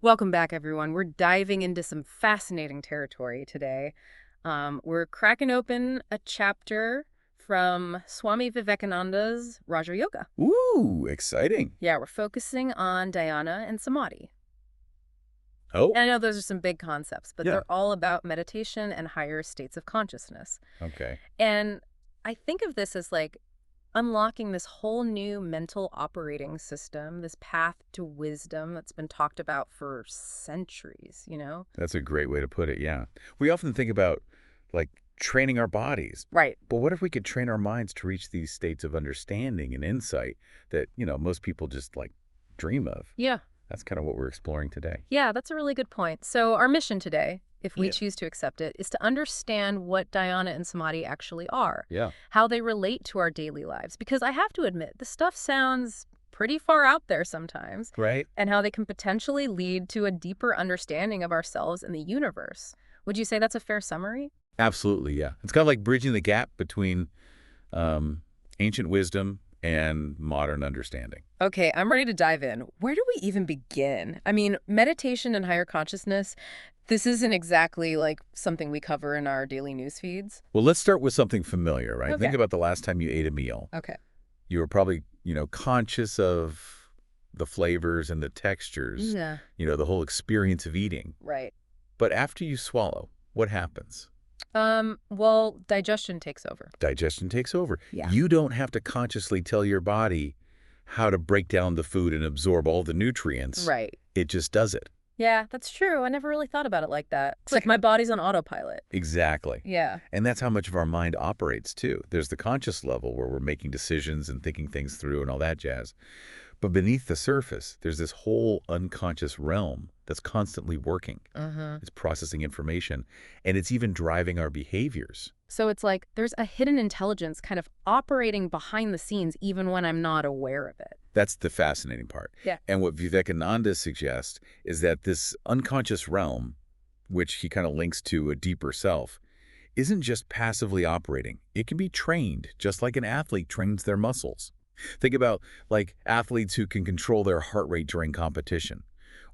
Welcome back, everyone. We're diving into some fascinating territory today. We're cracking open a chapter from Swami Vivekananda's Raja Yoga. Ooh, exciting. Yeah, we're focusing on dhyana and samadhi. Oh, And I know those are some big concepts, but yeah. they're all about meditation and higher states of consciousness. Okay. And I think of this as like unlocking this whole new mental operating system, this path to wisdom that's been talked about for centuries. That's a great way to put it, yeah. We often think about, like, training our bodies. Right. But what if we could train our minds to reach these states of understanding and insight that, most people just, like, dream of? Yeah. That's kind of what we're exploring today. Yeah, that's a really good point. So our mission today, if we Yeah. choose to accept it, is to understand what dhyana and samadhi actually are, Yeah. how they relate to our daily lives. Because I have to admit, the stuff sounds pretty far out there sometimes, Right? and how they can potentially lead to a deeper understanding of ourselves and the universe. Would you say that's a fair summary? Absolutely, yeah. It's kind of like bridging the gap between um, ancient wisdom and modern understanding. Okay, I'm ready to dive in. Where do we even begin? I mean, meditation and higher consciousness, this isn't exactly like something we cover in our daily news feeds. Well, let's start with something familiar, right? Okay. Think about the last time you ate a meal. Okay. You were probably, conscious of the flavors and the textures, Yeah. the whole experience of eating. Right. But after you swallow, what happens? Well, digestion takes over. Digestion takes over. Yeah. You don't have to consciously tell your body how to break down the food and absorb all the nutrients. Right. It just does it. Yeah, that's true. I never really thought about it like that. It's like my body's on autopilot. Exactly. Yeah. And that's how much of our mind operates, too. There's the conscious level where we're making decisions and thinking things through and all that jazz. But beneath the surface, there's this whole unconscious realm that's constantly working. Uh-huh. It's processing information, and it's even driving our behaviors. So it's like there's a hidden intelligence kind of operating behind the scenes even when I'm not aware of it. That's the fascinating part. Yeah. And what Vivekananda suggests is that this unconscious realm, which he kind of links to a deeper self, isn't just passively operating. It can be trained, just like an athlete trains their muscles. Think about, like, athletes who can control their heart rate during competition,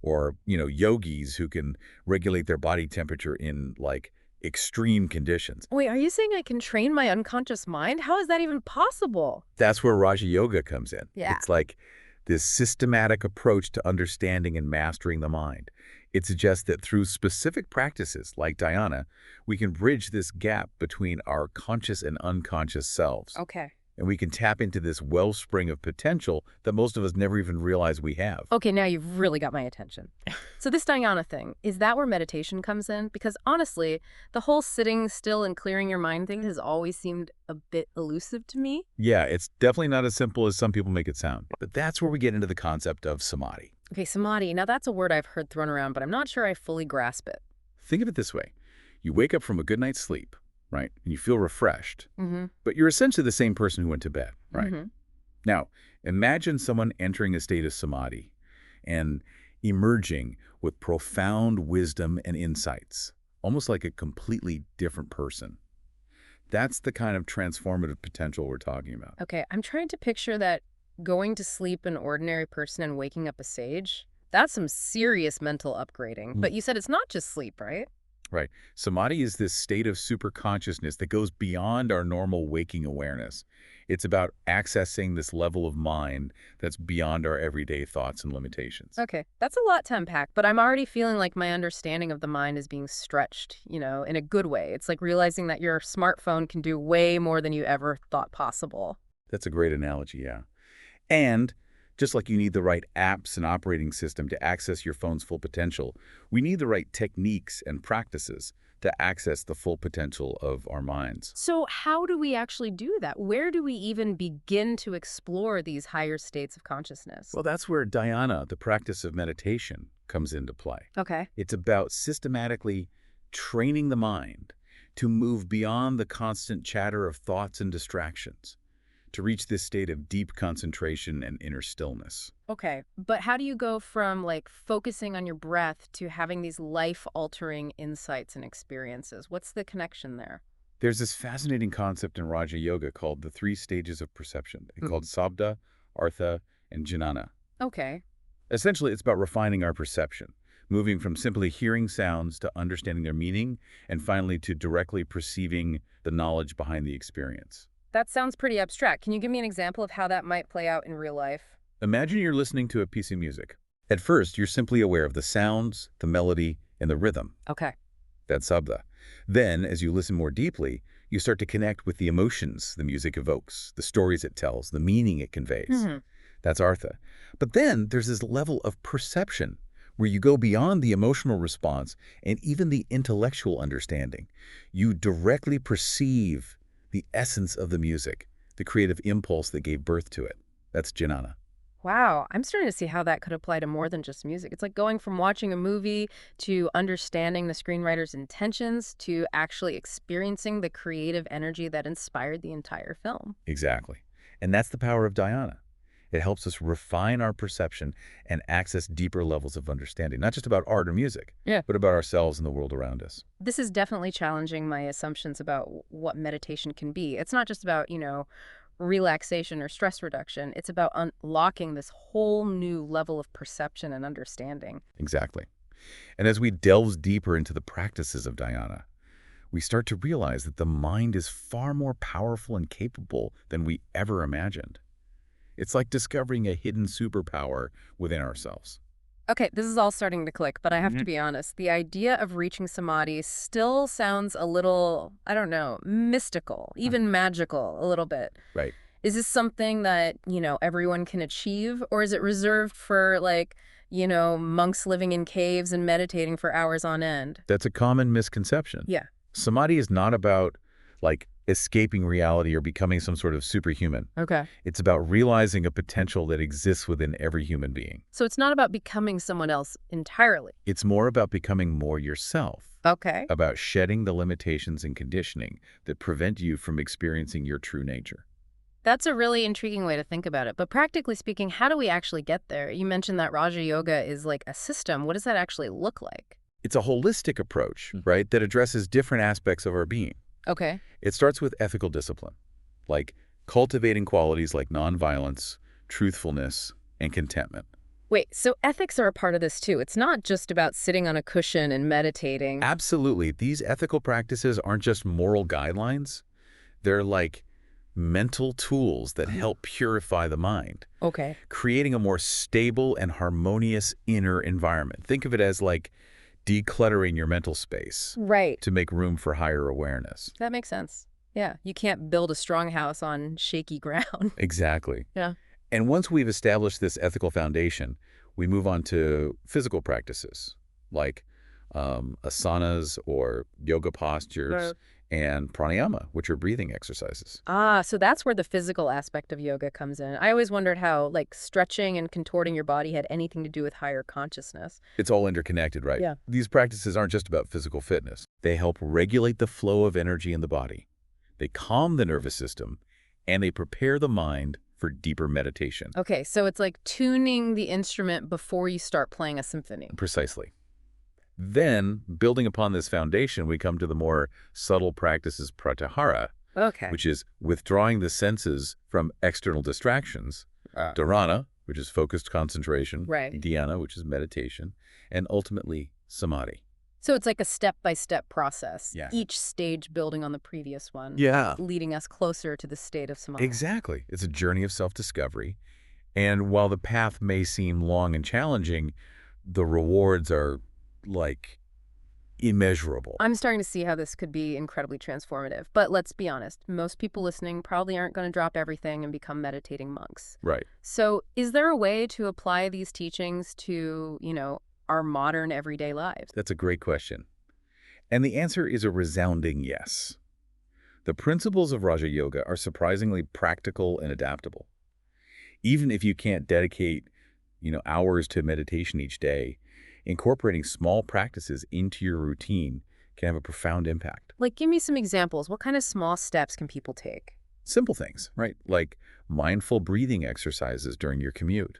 or, yogis who can regulate their body temperature in, like, extreme conditions. Wait, are you saying I can train my unconscious mind? How is that even possible? That's where Raja Yoga comes in. Yeah. It's like this systematic approach to understanding and mastering the mind. It suggests that through specific practices like dhyana, we can bridge this gap between our conscious and unconscious selves. Okay. And we can tap into this wellspring of potential that most of us never even realize we have. Okay, now you've really got my attention. So this dhyana thing, is that where meditation comes in? Because honestly, the whole sitting still and clearing your mind thing has always seemed a bit elusive to me. Yeah, it's definitely not as simple as some people make it sound. But that's where we get into the concept of samadhi. Okay, samadhi. Now that's a word I've heard thrown around, but I'm not sure I fully grasp it. Think of it this way. You wake up from a good night's sleep, right? And you feel refreshed. Mm-hmm. But you're essentially the same person who went to bed, right? Mm-hmm. Now, imagine someone entering a state of samadhi and emerging with profound wisdom and insights, almost like a completely different person. That's the kind of transformative potential we're talking about. Okay, I'm trying to picture that going to sleep an ordinary person and waking up a sage. That's some serious mental upgrading. But you said it's not just sleep, right? Right. Samadhi is this state of superconsciousness that goes beyond our normal waking awareness. It's about accessing this level of mind that's beyond our everyday thoughts and limitations. Okay, that's a lot to unpack, but I'm already feeling like my understanding of the mind is being stretched, in a good way. It's like realizing that your smartphone can do way more than you ever thought possible. That's a great analogy, yeah. And just like you need the right apps and operating system to access your phone's full potential, we need the right techniques and practices to access the full potential of our minds. So how do we actually do that? Where do we even begin to explore these higher states of consciousness? Well, that's where dhyana, the practice of meditation, comes into play. Okay. It's about systematically training the mind to move beyond the constant chatter of thoughts and distractions, to reach this state of deep concentration and inner stillness. Okay, but how do you go from like focusing on your breath to having these life-altering insights and experiences? What's the connection there? There's this fascinating concept in Raja Yoga called the three stages of perception. It's called Sabda, Artha, and Jnana. Okay. Essentially, it's about refining our perception, moving from simply hearing sounds to understanding their meaning, and finally to directly perceiving the knowledge behind the experience. That sounds pretty abstract. Can you give me an example of how that might play out in real life? Imagine you're listening to a piece of music. At first, you're simply aware of the sounds, the melody, and the rhythm. Okay. That's sabda. Then, as you listen more deeply, you start to connect with the emotions the music evokes, the stories it tells, the meaning it conveys. That's artha. But then there's this level of perception where you go beyond the emotional response and even the intellectual understanding. You directly perceive the essence of the music, the creative impulse that gave birth to it. That's jnana. Wow, I'm starting to see how that could apply to more than just music. It's like going from watching a movie to understanding the screenwriter's intentions to actually experiencing the creative energy that inspired the entire film. Exactly. And that's the power of dhyana. It helps us refine our perception and access deeper levels of understanding, not just about art or music, Yeah. but about ourselves and the world around us. This is definitely challenging my assumptions about what meditation can be. It's not just about, relaxation or stress reduction. It's about unlocking this whole new level of perception and understanding. Exactly. And as we delve deeper into the practices of dhyana, we start to realize that the mind is far more powerful and capable than we ever imagined. It's like discovering a hidden superpower within ourselves. Okay, this is all starting to click, but I have to be honest. The idea of reaching samadhi still sounds a little, I don't know, mystical, even magical a little bit. Right. Is this something that, everyone can achieve? Or is it reserved for, like, monks living in caves and meditating for hours on end? That's a common misconception. Yeah. Samadhi is not about, like, escaping reality or becoming some sort of superhuman. Okay. It's about realizing a potential that exists within every human being. So it's not about becoming someone else entirely. It's more about becoming more yourself, Okay. about shedding the limitations and conditioning that prevent you from experiencing your true nature. That's a really intriguing way to think about it. But practically speaking, how do we actually get there? You mentioned that Raja Yoga is like a system. What does that actually look like? It's a holistic approach, right, that addresses different aspects of our being. Okay. It starts with ethical discipline, like cultivating qualities like nonviolence, truthfulness, and contentment. Wait, so ethics are a part of this too. It's not just about sitting on a cushion and meditating. Absolutely. These ethical practices aren't just moral guidelines. They're like mental tools that help purify the mind, Okay. creating a more stable and harmonious inner environment. Think of it as like decluttering your mental space Right. to make room for higher awareness. That makes sense. Yeah, you can't build a strong house on shaky ground. Exactly. Yeah. And once we've established this ethical foundation, we move on to physical practices like asanas or yoga postures and pranayama, which are breathing exercises. Ah, so that's where the physical aspect of yoga comes in. I always wondered how, like, stretching and contorting your body had anything to do with higher consciousness. It's all interconnected, right? Yeah. These practices aren't just about physical fitness. They help regulate the flow of energy in the body. They calm the nervous system, and they prepare the mind for deeper meditation. Okay, so it's like tuning the instrument before you start playing a symphony. Precisely. Then, building upon this foundation, we come to the more subtle practices pratyahara, Okay. which is withdrawing the senses from external distractions, dharana, which is focused concentration, Right. dhyana, which is meditation, and ultimately samadhi. So it's like a step-by-step process. Yeah. Each stage building on the previous one. Yeah. Leading us closer to the state of samadhi. Exactly. It's a journey of self-discovery. And while the path may seem long and challenging, the rewards are, like, immeasurable. I'm starting to see how this could be incredibly transformative. But let's be honest, most people listening probably aren't going to drop everything and become meditating monks. Right. So is there a way to apply these teachings to, our modern everyday lives? That's a great question. And the answer is a resounding yes. The principles of Raja Yoga are surprisingly practical and adaptable. Even if you can't dedicate, hours to meditation each day, incorporating small practices into your routine can have a profound impact. Like, give me some examples. What kind of small steps can people take? Simple things, right? Like mindful breathing exercises during your commute,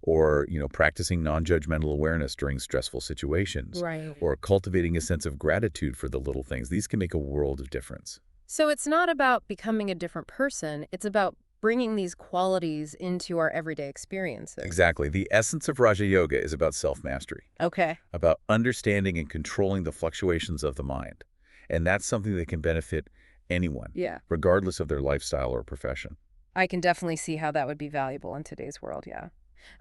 or, practicing non-judgmental awareness during stressful situations, Right. or cultivating a sense of gratitude for the little things. These can make a world of difference. So it's not about becoming a different person. It's about bringing these qualities into our everyday experiences. Exactly. The essence of Raja Yoga is about self-mastery, Okay. about understanding and controlling the fluctuations of the mind. And that's something that can benefit anyone, Yeah. regardless of their lifestyle or profession. I can definitely see how that would be valuable in today's world, yeah.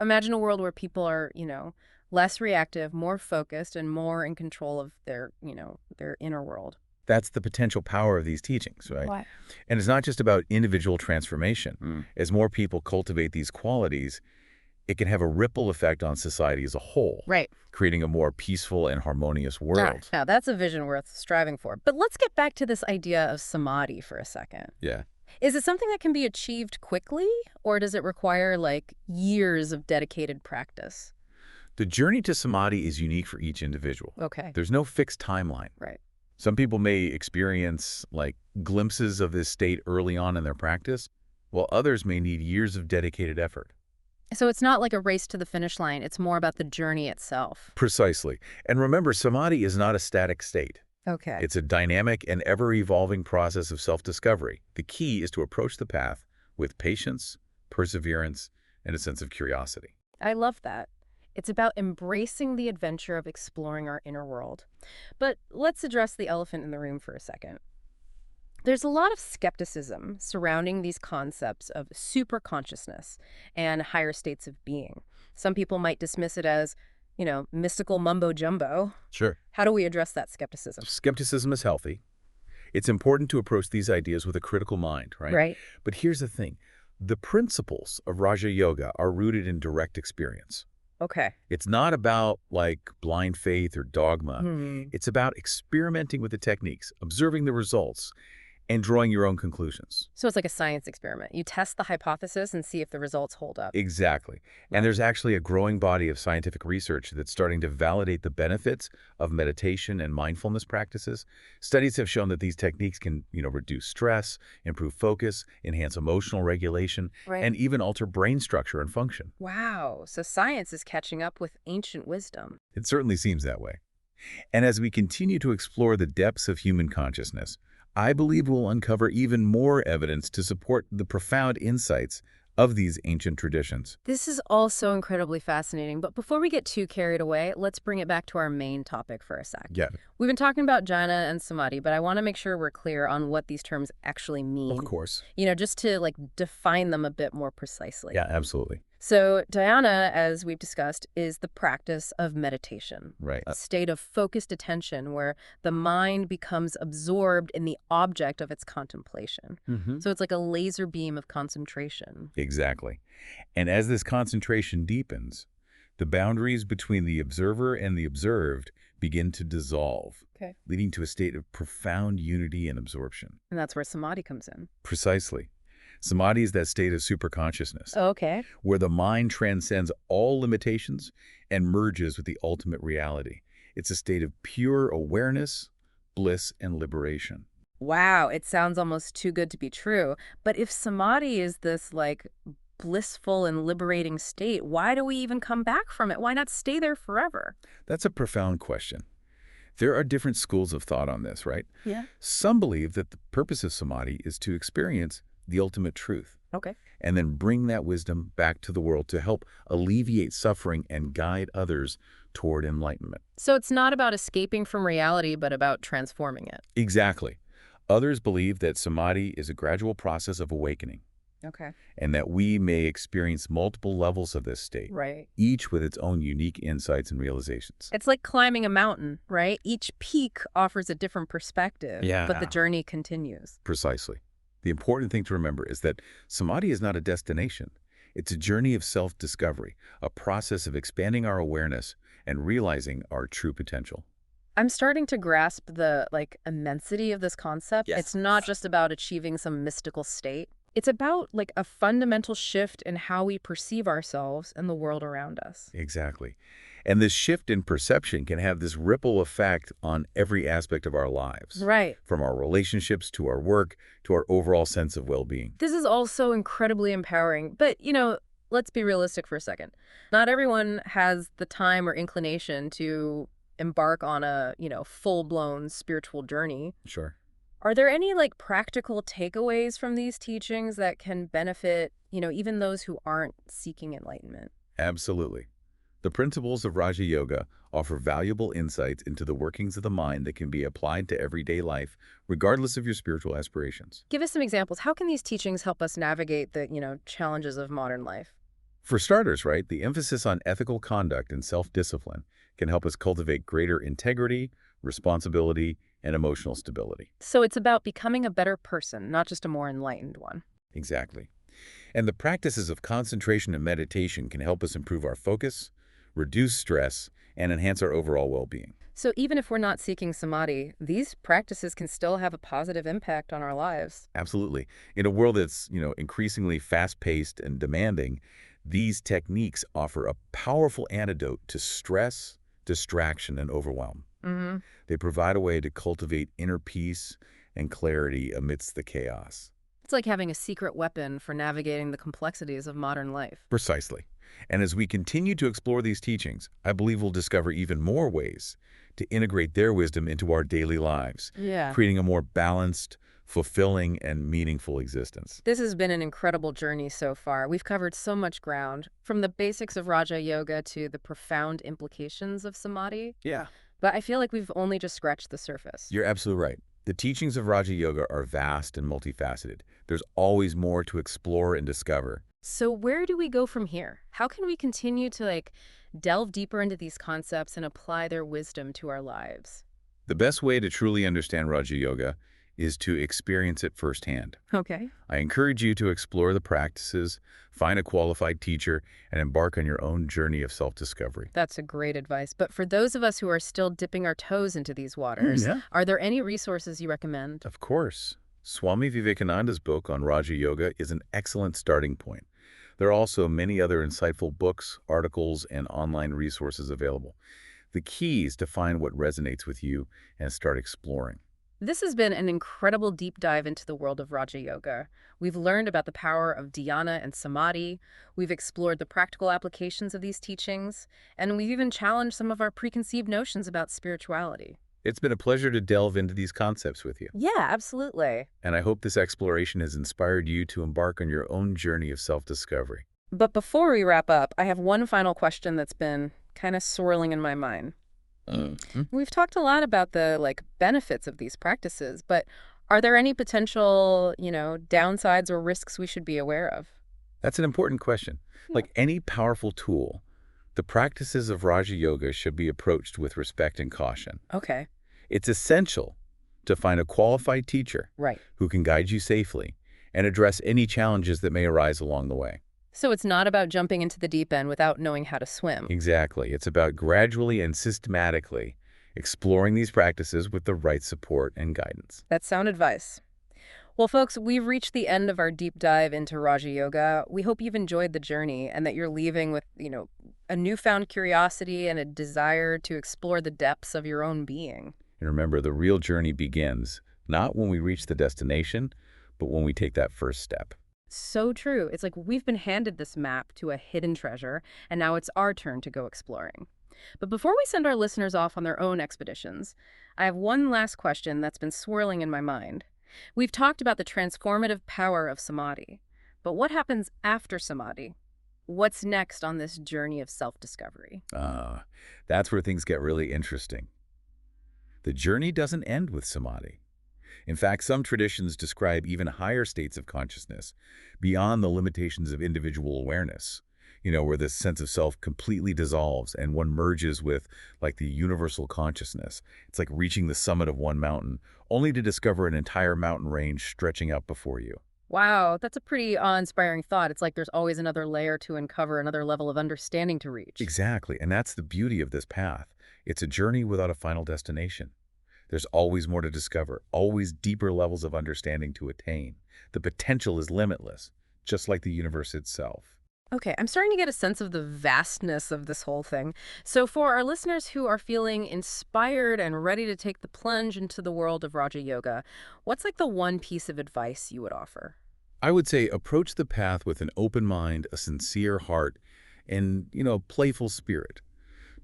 Imagine a world where people are, less reactive, more focused, and more in control of their inner world. That's the potential power of these teachings, right? What? And it's not just about individual transformation. As more people cultivate these qualities, it can have a ripple effect on society as a whole, Right. creating a more peaceful and harmonious world. Now, that's a vision worth striving for. But let's get back to this idea of samadhi for a second. Yeah. Is it something that can be achieved quickly, or does it require, like, years of dedicated practice? The journey to samadhi is unique for each individual. Okay. There's no fixed timeline. Right. Some people may experience like glimpses of this state early on in their practice, while others may need years of dedicated effort. So it's not like a race to the finish line. It's more about the journey itself. Precisely. And remember, samadhi is not a static state. Okay. It's a dynamic and ever-evolving process of self-discovery. The key is to approach the path with patience, perseverance, and a sense of curiosity. I love that. It's about embracing the adventure of exploring our inner world. But let's address the elephant in the room for a second. There's a lot of skepticism surrounding these concepts of superconsciousness and higher states of being. Some people might dismiss it as, mystical mumbo jumbo. Sure. How do we address that skepticism? Skepticism is healthy. It's important to approach these ideas with a critical mind, right? Right. But here's the thing. The principles of Raja Yoga are rooted in direct experience. Okay. It's not about like blind faith or dogma. Hmm. It's about experimenting with the techniques, observing the results, and drawing your own conclusions. So it's like a science experiment. You test the hypothesis and see if the results hold up. Exactly. And there's actually a growing body of scientific research that's starting to validate the benefits of meditation and mindfulness practices. Studies have shown that these techniques can, reduce stress, improve focus, enhance emotional regulation, Right. and even alter brain structure and function. Wow. So science is catching up with ancient wisdom. It certainly seems that way. And as we continue to explore the depths of human consciousness, I believe we'll uncover even more evidence to support the profound insights of these ancient traditions. This is all so incredibly fascinating, but before we get too carried away, let's bring it back to our main topic for a sec. Yeah, We've been talking about jhana and samadhi, but I want to make sure we're clear on what these terms actually mean. of course. Just to define them a bit more precisely. Yeah, absolutely. So dhyana, as we've discussed, is the practice of meditation. Right. A state of focused attention where the mind becomes absorbed in the object of its contemplation. So it's like a laser beam of concentration. Exactly. And as this concentration deepens, the boundaries between the observer and the observed begin to dissolve, leading to a state of profound unity and absorption. And that's where samadhi comes in. Precisely. Samadhi is that state of superconsciousness, Oh, okay. where the mind transcends all limitations and merges with the ultimate reality. It's a state of pure awareness, bliss, and liberation. Wow, it sounds almost too good to be true. But if samadhi is this blissful and liberating state, why do we even come back from it? Why not stay there forever? That's a profound question. There are different schools of thought on this, right? Yeah. Some believe that the purpose of samadhi is to experience the ultimate truth, Okay. and then bring that wisdom back to the world to help alleviate suffering and guide others toward enlightenment. So it's not about escaping from reality, but about transforming it. Exactly. Others believe that samadhi is a gradual process of awakening, Okay. and that we may experience multiple levels of this state, Right. each with its own unique insights and realizations. It's like climbing a mountain, right? Each peak offers a different perspective, Yeah. but the journey continues. Precisely. The important thing to remember is that samadhi is not a destination. It's a journey of self-discovery, a process of expanding our awareness and realizing our true potential. I'm starting to grasp the immensity of this concept. Yes. It's not just about achieving some mystical state. It's about a fundamental shift in how we perceive ourselves and the world around us. Exactly. And this shift in perception can have this ripple effect on every aspect of our lives. Right. From our relationships to our work to our overall sense of well-being. This is also incredibly empowering. But, let's be realistic for a second. Not everyone has the time or inclination to embark on a, full-blown spiritual journey. Sure. Are there any like practical takeaways from these teachings that can benefit, even those who aren't seeking enlightenment? Absolutely. The principles of Raja Yoga offer valuable insights into the workings of the mind that can be applied to everyday life, regardless of your spiritual aspirations. Give us some examples. How can these teachings help us navigate the, challenges of modern life? For starters, right, the emphasis on ethical conduct and self-discipline can help us cultivate greater integrity, responsibility, and emotional stability. So it's about becoming a better person, not just a more enlightened one. Exactly. And the practices of concentration and meditation can help us improve our focus, reduce stress, and enhance our overall well-being. So even if we're not seeking samadhi, these practices can still have a positive impact on our lives. Absolutely. In a world that's, increasingly fast-paced and demanding, these techniques offer a powerful antidote to stress, distraction, and overwhelm. Hmm. They provide a way to cultivate inner peace and clarity amidst the chaos. It's like having a secret weapon for navigating the complexities of modern life. Precisely. And as we continue to explore these teachings, I believe we'll discover even more ways to integrate their wisdom into our daily lives, Yeah. creating a more balanced, fulfilling, and meaningful existence. This has been an incredible journey so far. We've covered so much ground, from the basics of Raja Yoga to the profound implications of samadhi. Yeah. But I feel like we've only just scratched the surface. You're absolutely right. The teachings of Raja Yoga are vast and multifaceted. There's always more to explore and discover. So where do we go from here? How can we continue to delve deeper into these concepts and apply their wisdom to our lives? The best way to truly understand Raja Yoga is to experience it firsthand. Okay. I encourage you to explore the practices, find a qualified teacher, and embark on your own journey of self-discovery. That's a great advice. But for those of us who are still dipping our toes into these waters, Yeah. are there any resources you recommend? Of course. Swami Vivekananda's book on Raja Yoga is an excellent starting point. There are also many other insightful books, articles, and online resources available. The key is to find what resonates with you and start exploring. This has been an incredible deep dive into the world of Raja Yoga. We've learned about the power of dhyana and samadhi, we've explored the practical applications of these teachings, and we've even challenged some of our preconceived notions about spirituality. It's been a pleasure to delve into these concepts with you, Yeah, absolutely. and I hope this exploration has inspired you to embark on your own journey of self-discovery. But before we wrap up, I have one final question that's been kind of swirling in my mind. We've talked a lot about the benefits of these practices, but are there any potential, downsides or risks we should be aware of? That's an important question. Yeah. Like any powerful tool, the practices of Raja Yoga should be approached with respect and caution. Okay. It's essential to find a qualified teacher Right. who can guide you safely and address any challenges that may arise along the way. So it's not about jumping into the deep end without knowing how to swim. Exactly. It's about gradually and systematically exploring these practices with the right support and guidance. That's sound advice. Well, folks, we've reached the end of our deep dive into Raja Yoga. We hope you've enjoyed the journey and that you're leaving with, a newfound curiosity and a desire to explore the depths of your own being. And remember, the real journey begins not when we reach the destination, but when we take that first step. So true. It's like we've been handed this map to a hidden treasure, and now it's our turn to go exploring. But before we send our listeners off on their own expeditions, I have one last question that's been swirling in my mind. We've talked about the transformative power of samadhi, but what happens after samadhi? What's next on this journey of self-discovery? That's where things get really interesting. The journey doesn't end with samadhi. In fact, some traditions describe even higher states of consciousness beyond the limitations of individual awareness, where this sense of self completely dissolves and one merges with, like, the universal consciousness. It's like reaching the summit of one mountain, only to discover an entire mountain range stretching out before you. Wow, that's a pretty awe-inspiring thought. It's like there's always another layer to uncover, another level of understanding to reach. Exactly, and that's the beauty of this path. It's a journey without a final destination. There's always more to discover, always deeper levels of understanding to attain. The potential is limitless, just like the universe itself. Okay, I'm starting to get a sense of the vastness of this whole thing. So for our listeners who are feeling inspired and ready to take the plunge into the world of Raja Yoga, what's the one piece of advice you would offer? I would say approach the path with an open mind, a sincere heart, and, playful spirit.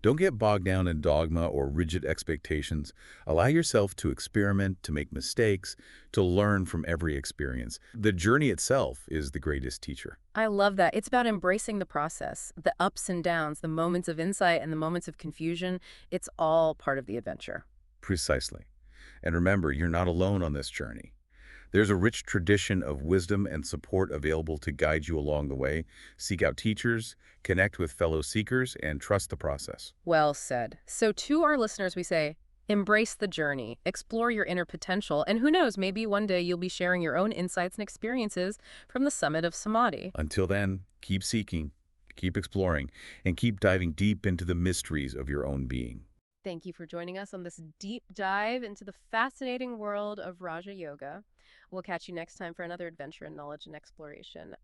Don't get bogged down in dogma or rigid expectations. Allow yourself to experiment, to make mistakes, to learn from every experience. The journey itself is the greatest teacher. I love that. It's about embracing the process, the ups and downs, the moments of insight and the moments of confusion. It's all part of the adventure. Precisely. And remember, you're not alone on this journey. There's a rich tradition of wisdom and support available to guide you along the way. Seek out teachers, connect with fellow seekers, and trust the process. Well said. So to our listeners, we say, embrace the journey, explore your inner potential, and who knows, maybe one day you'll be sharing your own insights and experiences from the summit of Samadhi. Until then, keep seeking, keep exploring, and keep diving deep into the mysteries of your own being. Thank you for joining us on this deep dive into the fascinating world of Raja Yoga. We'll catch you next time for another adventure in knowledge and exploration.